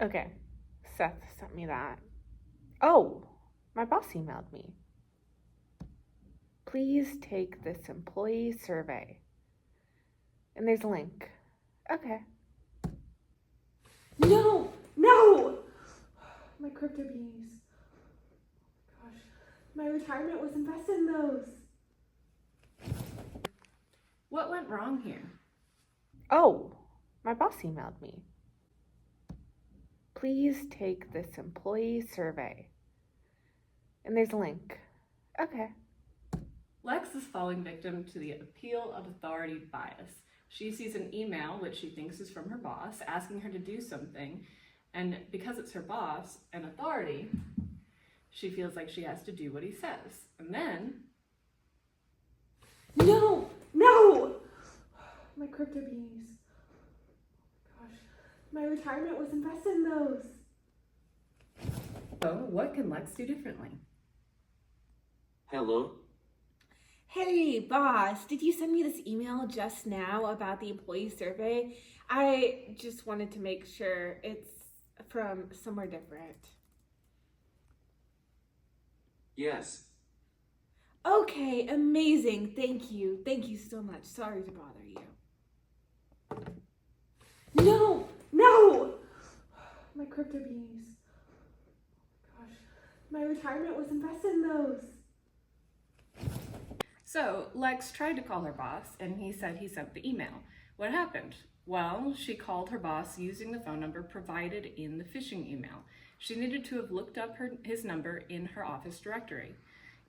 Okay, Seth sent me that. Oh, my boss emailed me. Please take this employee survey. And there's a link. Okay. No! No! My crypto beanies. Gosh, my retirement was invested in those. What went wrong here? Oh, my boss emailed me. Please take this employee survey. And there's a link. Okay. Lex is falling victim to the appeal of authority bias. She sees an email, which she thinks is from her boss, asking her to do something, and because it's her boss and authority, she feels like she has to do what he says. And then... No! No! My crypto beanies. Gosh, my retirement was invested in those. So, what can Lex do differently? Hello? Hey, boss, did you send me this email just now about the employee survey? I just wanted to make sure it's from somewhere different. Yes. Okay, amazing. Thank you. Thank you so much. Sorry to bother you. No! No! My crypto beanies. Gosh, my retirement was invested in those. So, Lex tried to call her boss, and he said he sent the email. What happened? Well, she called her boss using the phone number provided in the phishing email. She needed to have looked up his number in her office directory.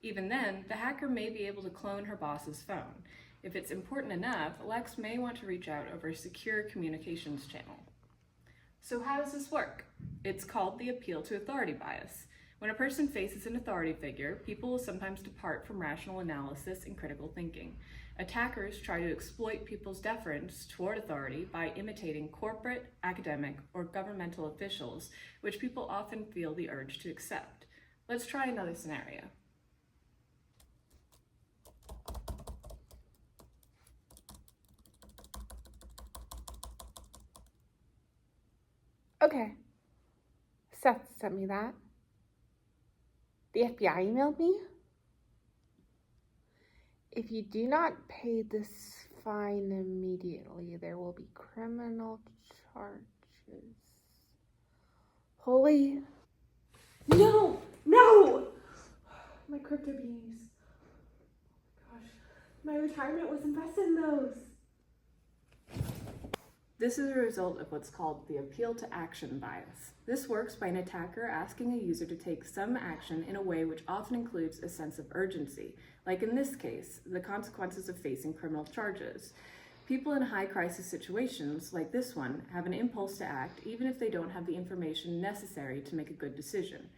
Even then, the hacker may be able to clone her boss's phone. If it's important enough, Lex may want to reach out over a secure communications channel. So how does this work? It's called the appeal to authority bias. When a person faces an authority figure, people will sometimes depart from rational analysis and critical thinking. Attackers try to exploit people's deference toward authority by imitating corporate, academic, or governmental officials, which people often feel the urge to accept. Let's try another scenario. Okay. Seth sent me that. The FBI emailed me. If you do not pay this fine immediately, there will be criminal charges. Holy... No! No! My crypto beanies. Gosh, my retirement was invested in those. This is a result of what's called the appeal to action bias. This works by an attacker asking a user to take some action in a way which often includes a sense of urgency, like in this case, the consequences of facing criminal charges. People in high crisis situations, like this one, have an impulse to act even if they don't have the information necessary to make a good decision.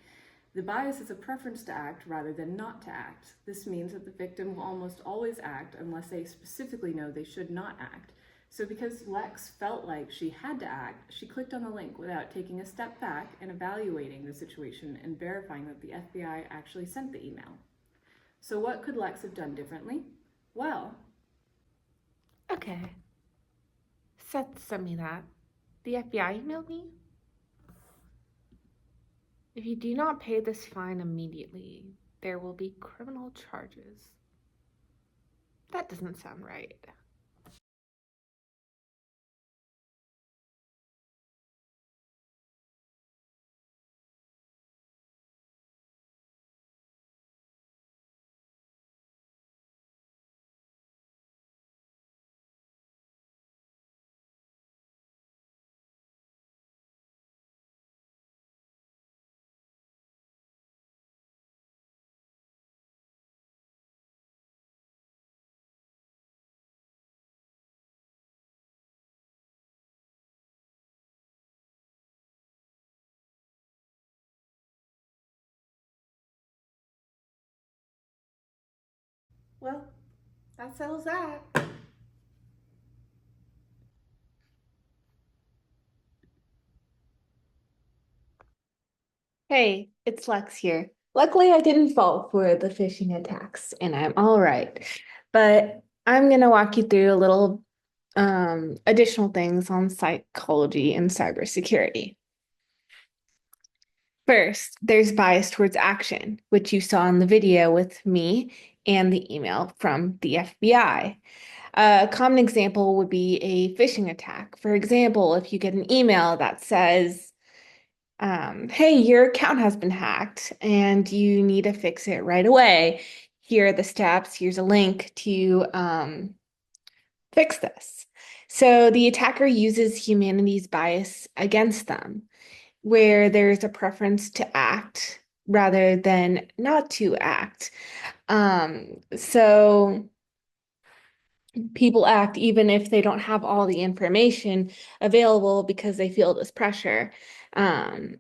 The bias is a preference to act rather than not to act. This means that the victim will almost always act unless they specifically know they should not act. So because Lex felt like she had to act, she clicked on the link without taking a step back and evaluating the situation and verifying that the FBI actually sent the email. So what could Lex have done differently? Well... Okay. Seth sent me that. The FBI emailed me. If you do not pay this fine immediately, there will be criminal charges. That doesn't sound right. Well, that settles that. Hey, it's Lex here. Luckily, I didn't fall for the phishing attacks and I'm all right. But I'm gonna walk you through a little additional things on psychology and cybersecurity. First, there's bias towards action, which you saw in the video with me and the email from the FBI. A common example would be a phishing attack. For example, if you get an email that says, hey, your account has been hacked and you need to fix it right away. Here are the steps. Here's a link to fix this. So the attacker uses humanity's bias against them, where there's a preference to act rather than not to act. So people act even if they don't have all the information available because they feel this pressure um,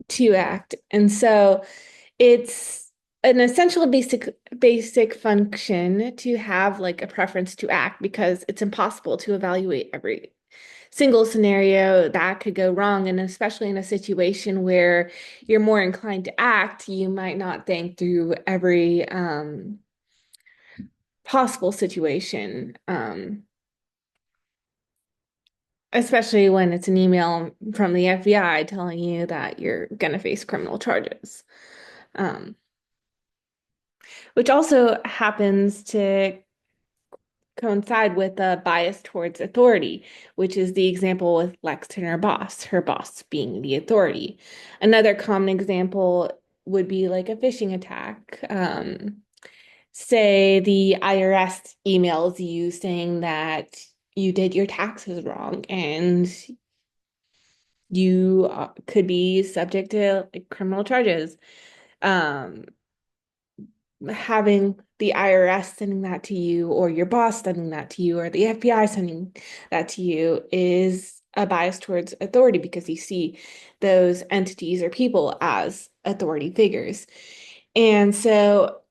to act. And so it's an essential basic function to have like a preference to act because it's impossible to evaluate every single scenario that could go wrong. And especially in a situation where you're more inclined to act, you might not think through every possible situation, especially when it's an email from the FBI telling you that you're going to face criminal charges. Um, which also happens to coincide with a bias towards authority, which is the example with Lex and her boss being the authority. Another common example would be like a phishing attack. Say the IRS emails you saying that you did your taxes wrong and you could be subject to like, criminal charges. Um, Having the IRS sending that to you, or your boss sending that to you, or the FBI sending that to you is a bias towards authority because you see those entities or people as authority figures. And so,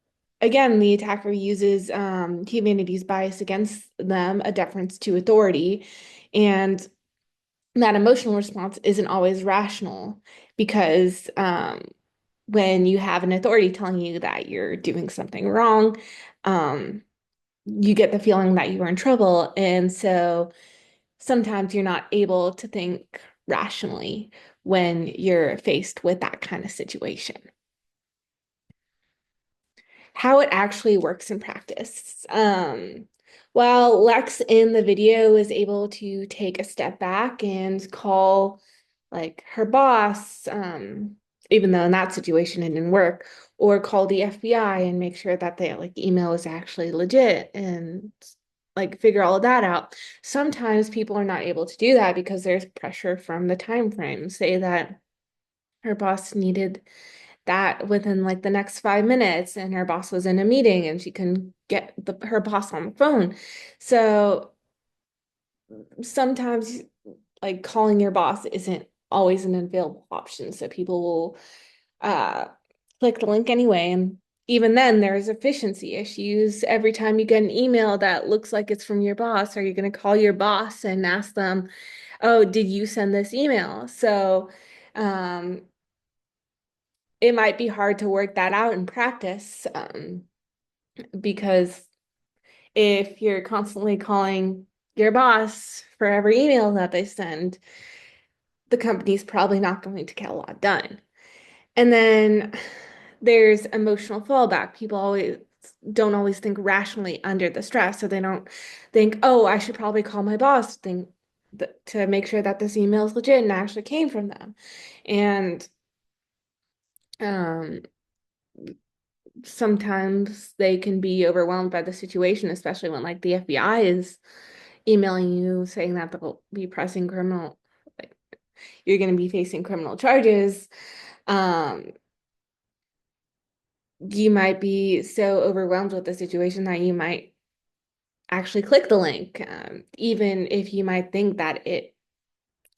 again, the attacker uses humanity's bias against them, a deference to authority. And that emotional response isn't always rational because when you have an authority telling you that you're doing something wrong, um, you get the feeling that you are in trouble. And so sometimes you're not able to think rationally when you're faced with that kind of situation. How it actually works in practice. While Lex in the video is able to take a step back and call like her boss, even though in that situation it didn't work, or call the FBI and make sure that the like email is actually legit and like figure all of that out. Sometimes people are not able to do that because there's pressure from the time frame. Say that her boss needed that within like the next 5 minutes and her boss was in a meeting and she couldn't get her boss on the phone. So sometimes like calling your boss isn't always an available option. So people will click the link anyway. And even then, there's efficiency issues. Every time you get an email that looks like it's from your boss, are you going to call your boss and ask them, oh, did you send this email? So um, it might be hard to work that out in practice because if you're constantly calling your boss for every email that they send, the company's probably not going to get a lot done. And then there's emotional fallback. People always don't always think rationally under the stress, so they don't think, oh, I should probably call my boss to make sure that this email is legit and actually came from them. And um, sometimes they can be overwhelmed by the situation, especially when like the FBI is emailing you saying that they'll be pressing criminal, like you're going to be facing criminal charges. Um, you might be so overwhelmed with the situation that you might actually click the link, even if you might think that it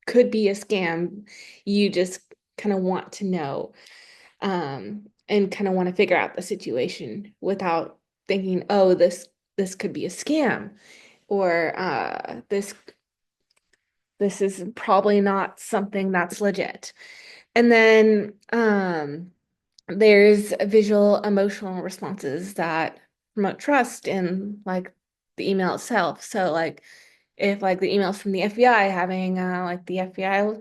could be a scam. You just kind of want to know and kind of want to figure out the situation without thinking, oh, this could be a scam or this is probably not something that's legit. And then there's visual emotional responses that promote trust in like the email itself. So like if like the emails from the FBI having like the FBI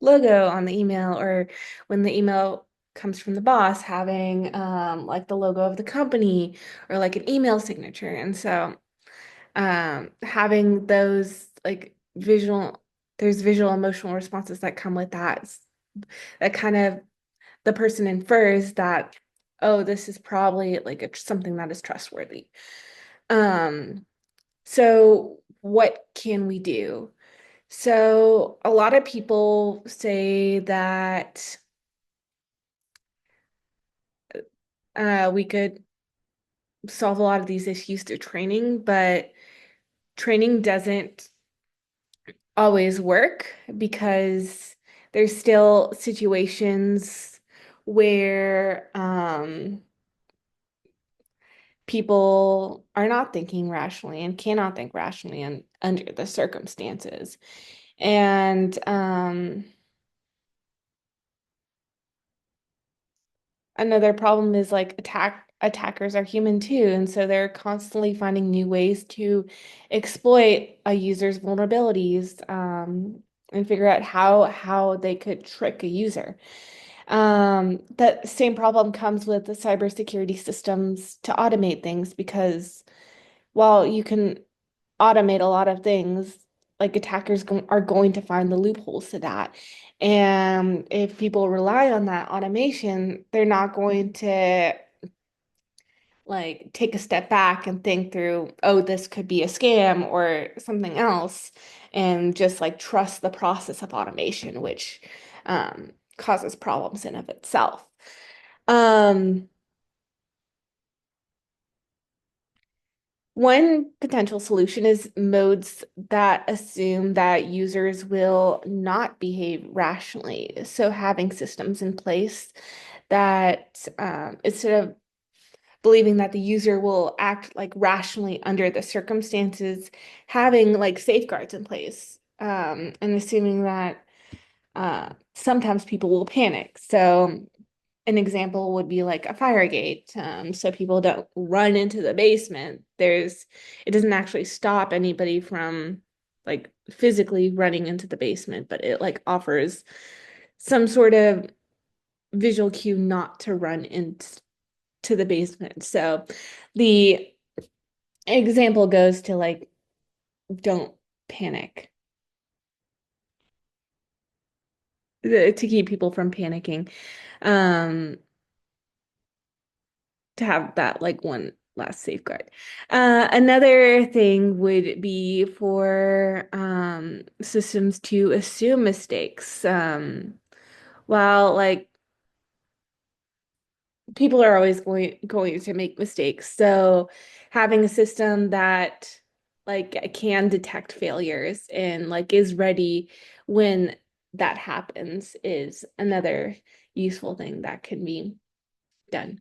logo on the email, or when the email comes from the boss, having like the logo of the company or like an email signature. And so having those like there's visual emotional responses that come with that, that kind of the person infers that, oh, this is probably like something that is trustworthy. Um, so what can we do? So a lot of people say that we could solve a lot of these issues through training, but training doesn't always work because there's still situations where people are not thinking rationally and cannot think rationally under the circumstances. And another problem is like attackers are human too, and so they're constantly finding new ways to exploit a user's vulnerabilities, and figure out how they could trick a user. That same problem comes with the cybersecurity systems to automate things because while you can automate a lot of things, like are going to find the loopholes to that. And if people rely on that automation, they're not going to like take a step back and think through, oh, this could be a scam or something else, and just like trust the process of automation, which causes problems in of itself. Um, One potential solution is modes that assume that users will not behave rationally. So having systems in place that instead of believing that the user will act like rationally under the circumstances, having like safeguards in place, and assuming that sometimes people will panic. So an example would be like a fire gate, so people don't run into the basement. It doesn't actually stop anybody from like physically running into the basement, but it like offers some sort of visual cue not to run into the basement. So the example goes to like, don't panic, to keep people from panicking. Um, to have that like one last safeguard. Another thing would be for systems to assume mistakes. While like people are always going to make mistakes, so having a system that like can detect failures and like is ready when that happens is another useful thing that can be done.